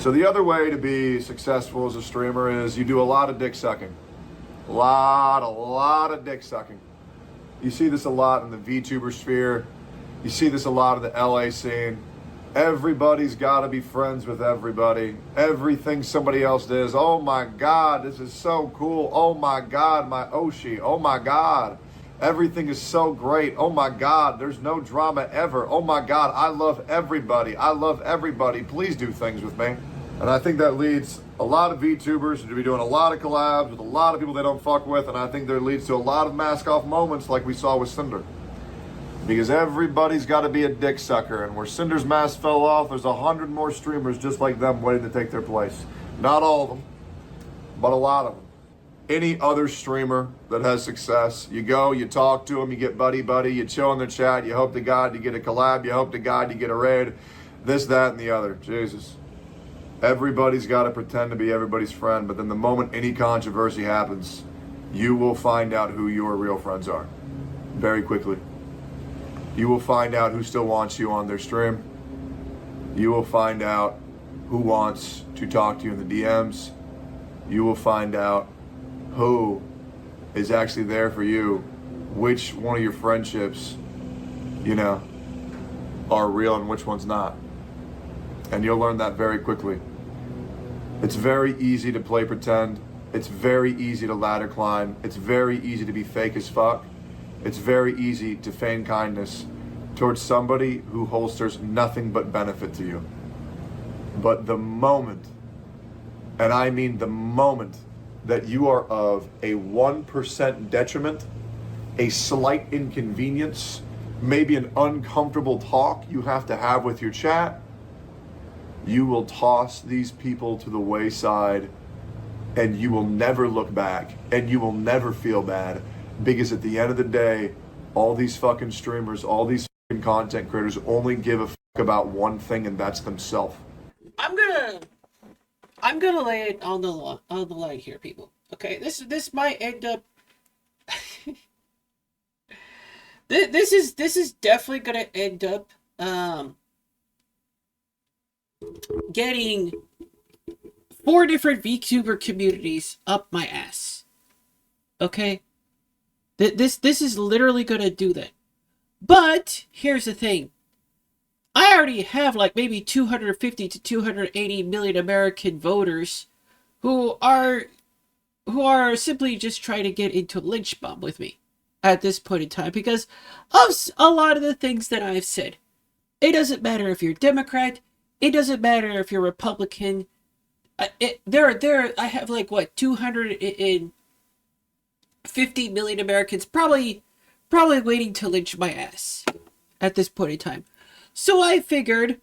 So the other way to be successful as a streamer is you do a lot of dick sucking. A lot of dick sucking. You see this a lot in the VTuber sphere. You see this a lot in the LA scene. Everybody's got to be friends with everybody. Everything somebody else does. Oh my God, this is so cool. Oh my God, my Oshi. Oh my God, everything is so great. Oh my God, there's no drama ever. Oh my God, I love everybody. I love everybody. Please do things with me. And I think that leads a lot of VTubers to be doing a lot of collabs with a lot of people they don't fuck with. And I think that leads to a lot of mask off moments like we saw with Cinder. Because everybody's got to be a dick sucker. And where Cinder's mask fell off, there's 100 more streamers just like them waiting to take their place. Not all of them, but a lot of them. Any other streamer that has success, you go, you talk to them, you get buddy-buddy, you chill in their chat, you hope to God you get a collab, you hope to God you get a raid, this, that, and the other. Jesus. Everybody's got to pretend to be everybody's friend, but then the moment any controversy happens, you will find out who your real friends are. Very quickly. You will find out who still wants you on their stream. You will find out who wants to talk to you in the DMs. You will find out who is actually there for you, which one of your friendships, are real and which one's not. And you'll learn that very quickly. It's very easy to play pretend. It's very easy to ladder climb. It's very easy to be fake as fuck. It's very easy to feign kindness towards somebody who holsters nothing but benefit to you. But the moment, and I mean the moment, that you are of a 1% detriment, a slight inconvenience, maybe an uncomfortable talk you have to have with your chat, you will toss these people to the wayside and you will never look back and you will never feel bad, because at the end of the day, all these fucking streamers, all these fucking content creators only give a fuck about one thing, and that's themselves. I'm gonna lay it on the line here, people. Okay, this might end up. this is definitely gonna end up getting 4 different VTuber communities up my ass. Okay, this is literally gonna do that. But here's the thing. I already have like maybe 250 to 280 million American voters who are simply just trying to get into lynch mob with me at this point in time because of a lot of the things that I've said. It doesn't matter if you're Democrat. It doesn't matter if you're Republican. I have like what 250 million Americans probably waiting to lynch my ass at this point in time. So I figured,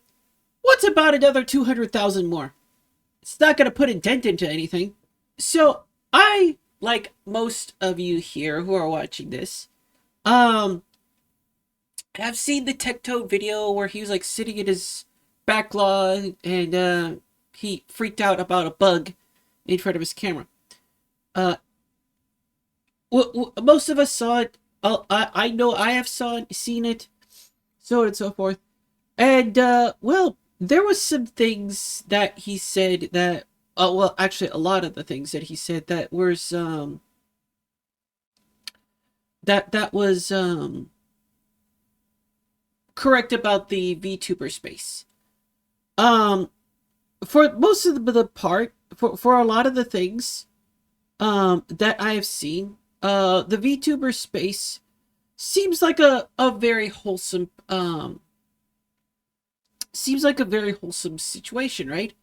what's about another 200,000 more? It's not going to put a dent into anything. So I, like most of you here who are watching this, have seen the Tectone video where he was like sitting in his back lawn and he freaked out about a bug in front of his camera. Most of us saw it. I know I have seen it, so on and so forth. And, well, there was some things that he said that, well, actually, a lot of the things that he said that was, that was, correct about the VTuber space. For most of the part, for a lot of the things, that I have seen, the VTuber space seems like a very wholesome, situation, right?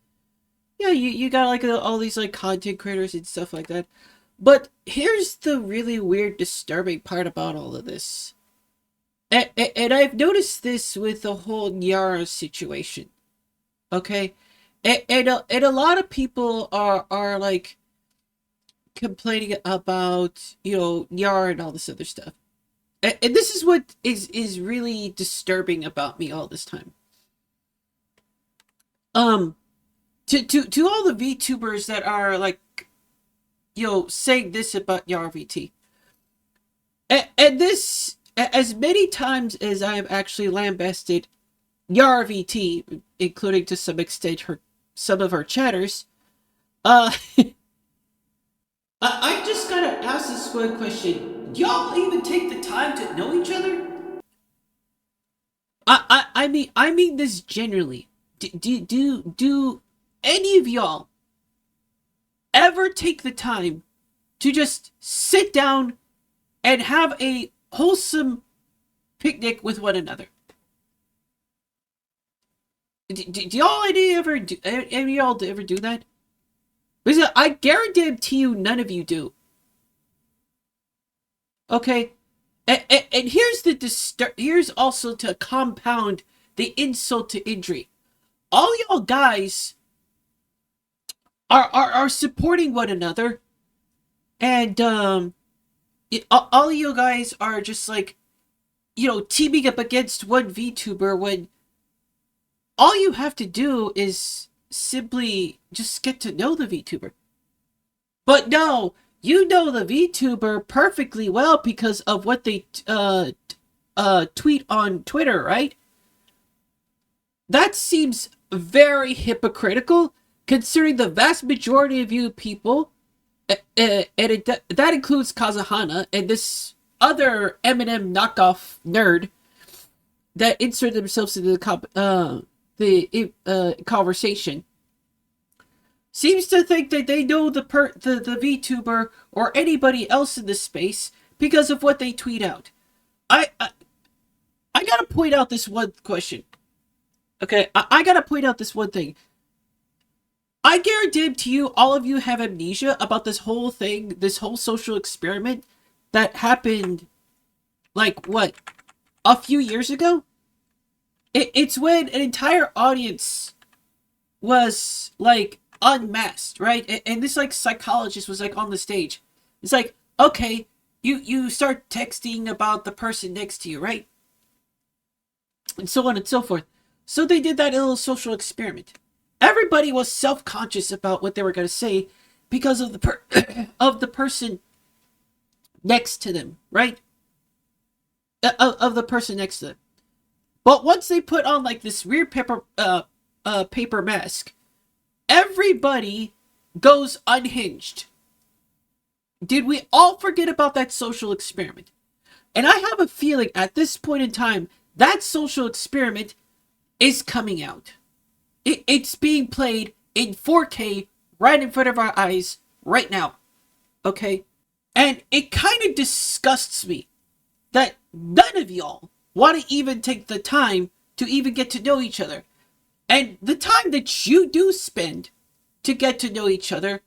Yeah, you got like all these like content creators and stuff like that. But here's the really weird, disturbing part about all of this. And I've noticed this with the whole Nyara situation. Okay? And a lot of people are like complaining about, Nyara and all this other stuff. And this is what is really disturbing about me all this time. To all the VTubers that are like, saying this about YarVT. And this, as many times as I have actually lambasted YarVT, including to some extent her some of our chatters. Uh, I just gotta ask this one question. Do y'all even take the time to know each other? I mean this generally. Do any of y'all ever take the time to just sit down and have a wholesome picnic with one another? Do y'all any of y'all ever do that? Because I guarantee you none of you do. Okay? And here's also to compound the insult to injury. All y'all guys are supporting one another, and all you guys are just like, teaming up against one VTuber when all you have to do is simply just get to know the VTuber. But no, you know the VTuber perfectly well because of what they tweet on Twitter, right? That seems very hypocritical, considering the vast majority of you people, and that includes Kazuhana and this other Eminem knockoff nerd that insert themselves into the conversation, seems to think that they know the VTuber or anybody else in this space because of what they tweet out. I gotta point out this one question. Okay, I gotta point out this one thing. I guarantee to you, all of you have amnesia about this whole thing, this whole social experiment that happened, like, what, a few years ago? It's when an entire audience was, like, unmasked, right? And this, like, psychologist was, like, on the stage. It's like, okay, you start texting about the person next to you, right? And so on and so forth. So they did that little social experiment. Everybody was self-conscious about what they were going to say because of the of the person next to them, right? Of the person next to them. But once they put on like this weird paper mask, everybody goes unhinged. Did we all forget about that social experiment? And I have a feeling at this point in time, that social experiment is coming out. It's being played in 4K right in front of our eyes right now. Okay? And it kind of disgusts me that none of y'all want to even take the time to even get to know each other. And the time that you do spend to get to know each other,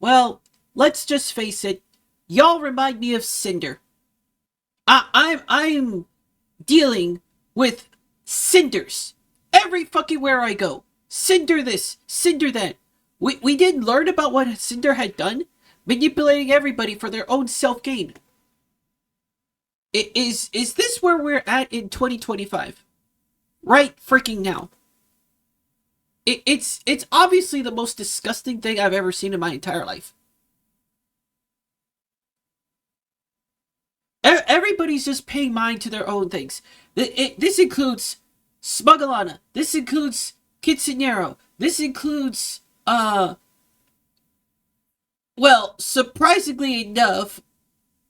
well, let's just face it, y'all remind me of Cinder. I'm dealing with cinders every fucking where I go. Cinder this, Cinder that. We didn't learn about what Cinder had done, manipulating everybody for their own self-gain. Is this where we're at in 2025? Right freaking now. It's obviously the most disgusting thing I've ever seen in my entire life. Everybody's just paying mind to their own things. This includes Smugglana. This includes Kitsunero. This includes, well, surprisingly enough,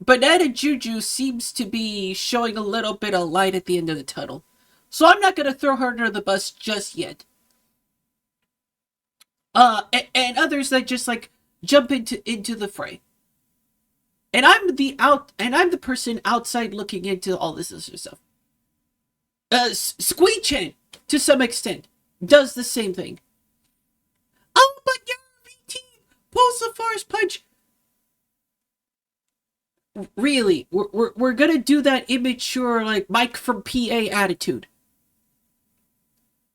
Banana Juju seems to be showing a little bit of light at the end of the tunnel. So I'm not going to throw her under the bus just yet. And others that just, like, jump into the fray. And I'm the person outside looking into all this other stuff. Squee-chan, to some extent, does the same thing. Oh, but you're VT! Pulls the force punch! Really? We're gonna do that immature, like, Mike from PA attitude.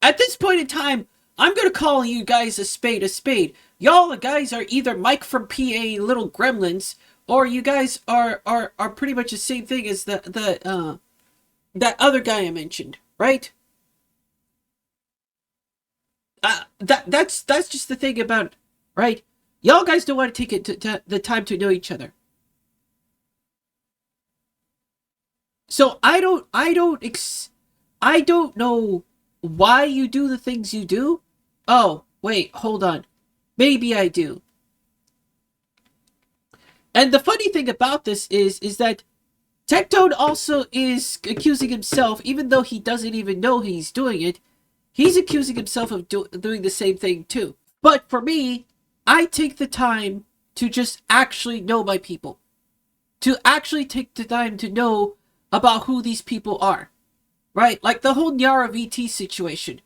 At this point in time, I'm gonna call you guys a spade a spade. Y'all guys are either Mike from PA little gremlins, or you guys are pretty much the same thing as that other guy I mentioned, right? That's just the thing about it, right? Y'all guys don't want to take the time to know each other. So I don't know why you do the things you do. Oh, Wait, hold on. Maybe I do. And the funny thing about this is that Tectone also is accusing himself, even though he doesn't even know he's doing it, he's accusing himself of doing the same thing too. But for me, I take the time to just actually know my people. To actually take the time to know about who these people are. Right? Like the whole Nyara VT situation.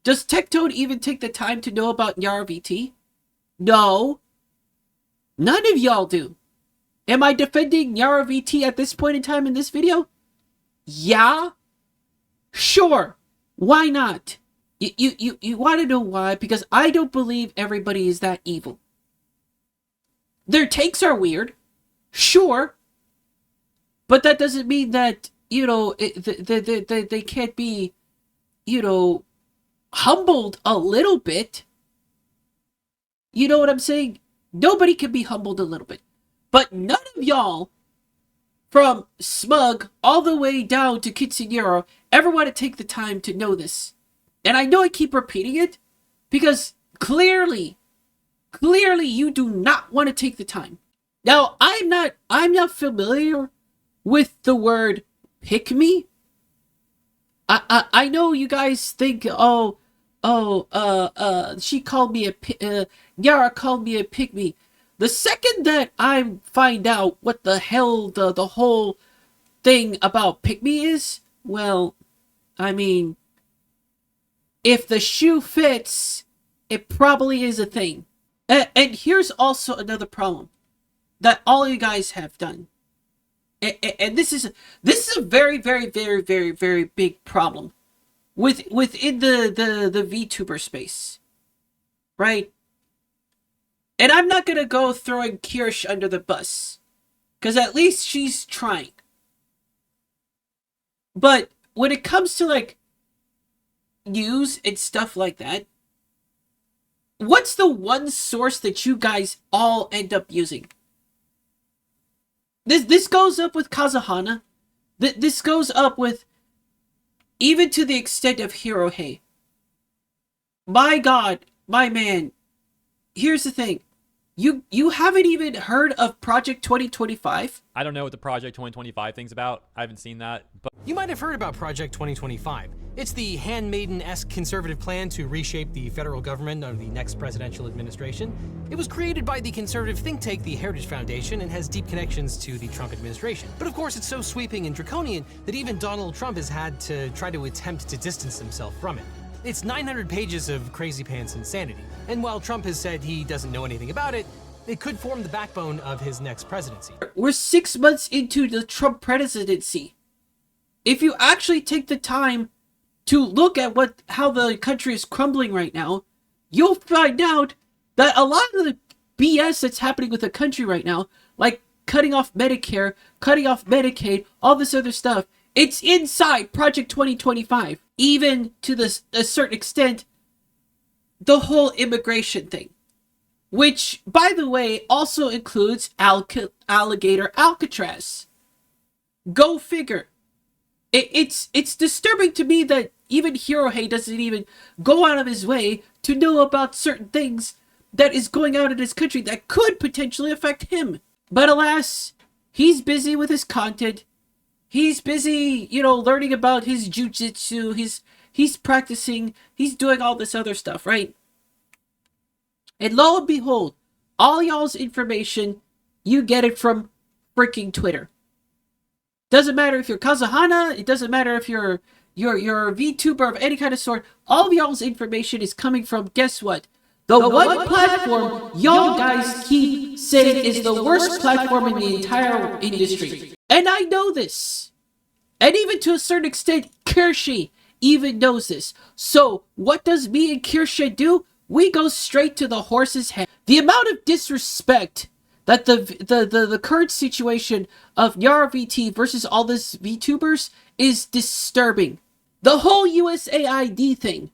Does Tectone even take the time to know about Nyara VT? No. None of y'all do. Am I defending Nyara VT at this point in time in this video? Yeah. Sure. Why not? You want to know why? Because I don't believe everybody is that evil. Their takes are weird. Sure. But that doesn't mean that, you know, they can't be, you know, humbled a little bit. You know what I'm saying? Nobody can be humbled a little bit. But none of y'all, from Smug all the way down to Kitsunero, ever want to take the time to know this. And I know I keep repeating it, because clearly you do not want to take the time. Now, I'm not familiar with the word pick me. I know you guys think, she called me Yara called me a pick me. The second that I find out what the hell the whole thing about pick me is, well, I mean, if the shoe fits, it probably is a thing. And here's also another problem that all you guys have done. And this is a very, very, very, very, very big problem within the VTuber space, right? And I'm not gonna go throwing Kirsch under the bus, because at least she's trying. But when it comes to like news and stuff like that, what's the one source that you guys all end up using? This goes up with Kazuhana. This goes up with, even to the extent of Hirohei. My God, my man. Here's the thing. You haven't even heard of Project 2025? I don't know what the Project 2025 thing's about. I haven't seen that. But you might have heard about Project 2025. It's the handmaiden-esque conservative plan to reshape the federal government under the next presidential administration. It was created by the conservative think tank, the Heritage Foundation, and has deep connections to the Trump administration. But of course, it's so sweeping and draconian that even Donald Trump has had to try to attempt to distance himself from it. It's 900 pages of crazy pants insanity. And while Trump has said he doesn't know anything about it, it could form the backbone of his next presidency. We're 6 months into the Trump presidency. If you actually take the time to look at how the country is crumbling right now, you'll find out that a lot of the BS that's happening with the country right now, like cutting off Medicare, cutting off Medicaid, all this other stuff, it's inside Project 2025. Even to a certain extent, the whole immigration thing. Which, by the way, also includes Alligator Alcatraz. Go figure. It's disturbing to me that even Hirohei doesn't even go out of his way to know about certain things that is going on in his country that could potentially affect him. But alas, he's busy with his content. He's busy, learning about his jujitsu. He's practicing. He's doing all this other stuff, right? And lo and behold, all y'all's information, you get it from freaking Twitter. Doesn't matter if you're Kazuhana, it doesn't matter if you're a VTuber of any kind of sort, all of y'all's information is coming from, guess what? The one platform y'all guys keep saying is the worst platform in the entire industry. And I know this. And even to a certain extent, Kirshi even knows this. So, what does me and Kirshi do? We go straight to the horse's head. The amount of disrespect that the current situation of Nyara VT versus all this VTubers is disturbing. The whole USAID thing.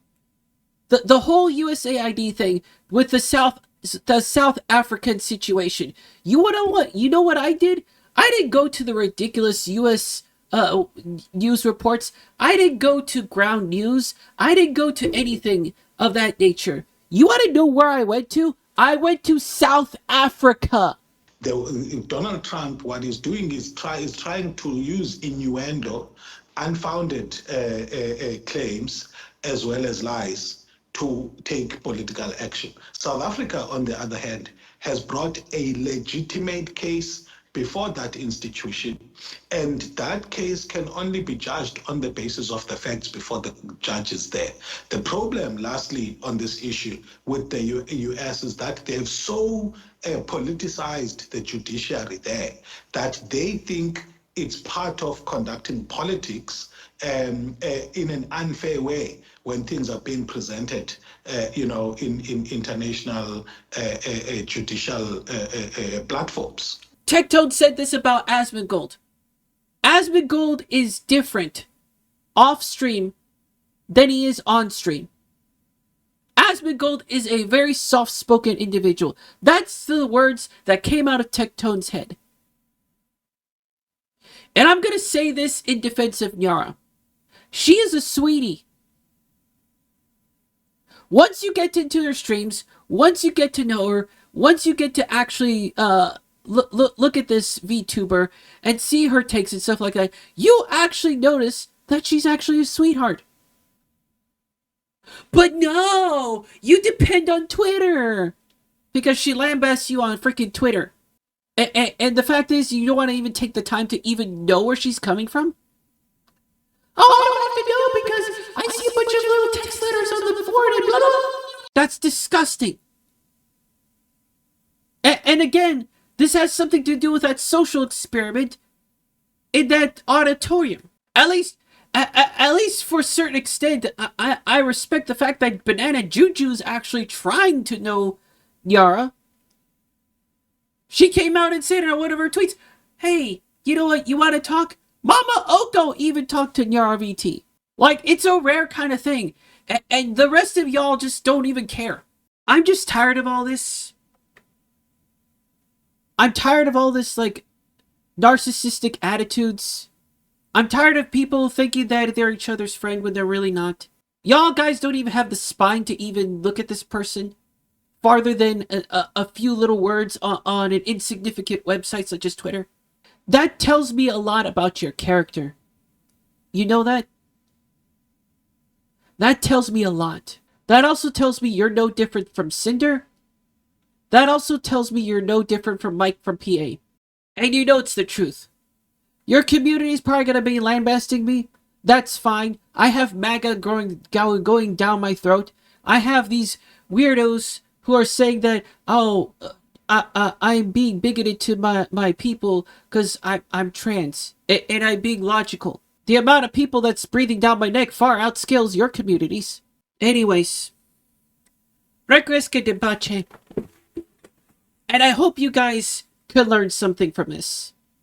The whole USAID thing with the South African situation. You know what I did? I didn't go to the ridiculous US news reports. I didn't go to ground news. I didn't go to anything of that nature. You want to know where I went to? I went to South Africa. Donald Trump, what he's doing is trying to use innuendo, unfounded claims, as well as lies, to take political action. South Africa, on the other hand, has brought a legitimate case before that institution, and that case can only be judged on the basis of the facts before the judge is there. The problem, lastly, on this issue with the US is that they've so politicized the judiciary there that they think it's part of conducting politics in an unfair way when things are being presented, in international judicial platforms. Tectone said this about Asmongold. Asmongold is different off stream than he is on stream. Asmongold is a very soft-spoken individual. That's the words that came out of Tectone's head. And I'm going to say this in defense of Nyara. She is a sweetie. Once you get into her streams, once you get to know her, once you get to actually look at this VTuber and see her takes and stuff like that, you actually notice that she's actually a sweetheart. But no, you depend on Twitter because she lambasts you on freaking Twitter. And the fact is, you don't want to even take the time to even know where she's coming from. Oh, I don't have to know because I see a bunch of little text letters on the board and blah, blah, blah. That's disgusting. And again, this has something to do with that social experiment in that auditorium. At least for a certain extent, I respect the fact that Banana Juju's actually trying to know Nyara. She came out and said in one of her tweets, hey, you know what, you want to talk? Mama Oko even talked to Nyara VT. Like, it's a rare kind of thing. And the rest of y'all just don't even care. I'm just tired of all this. I'm tired of all this, like, narcissistic attitudes. I'm tired of people thinking that they're each other's friend when they're really not. Y'all guys don't even have the spine to even look at this person farther than a few little words on an insignificant website such as Twitter. That tells me a lot about your character. You know that? That tells me a lot. That also tells me you're no different from Cinder. That also tells me you're no different from Mike from PA. And you know it's the truth. Your community is probably going to be lambasting me. That's fine. I have MAGA going down my throat. I have these weirdos who are saying that, oh, I'm being bigoted to my people because I'm trans. And I'm being logical. The amount of people that's breathing down my neck far outscales your communities. Anyways. Regresque de Bache. And I hope you guys could learn something from this.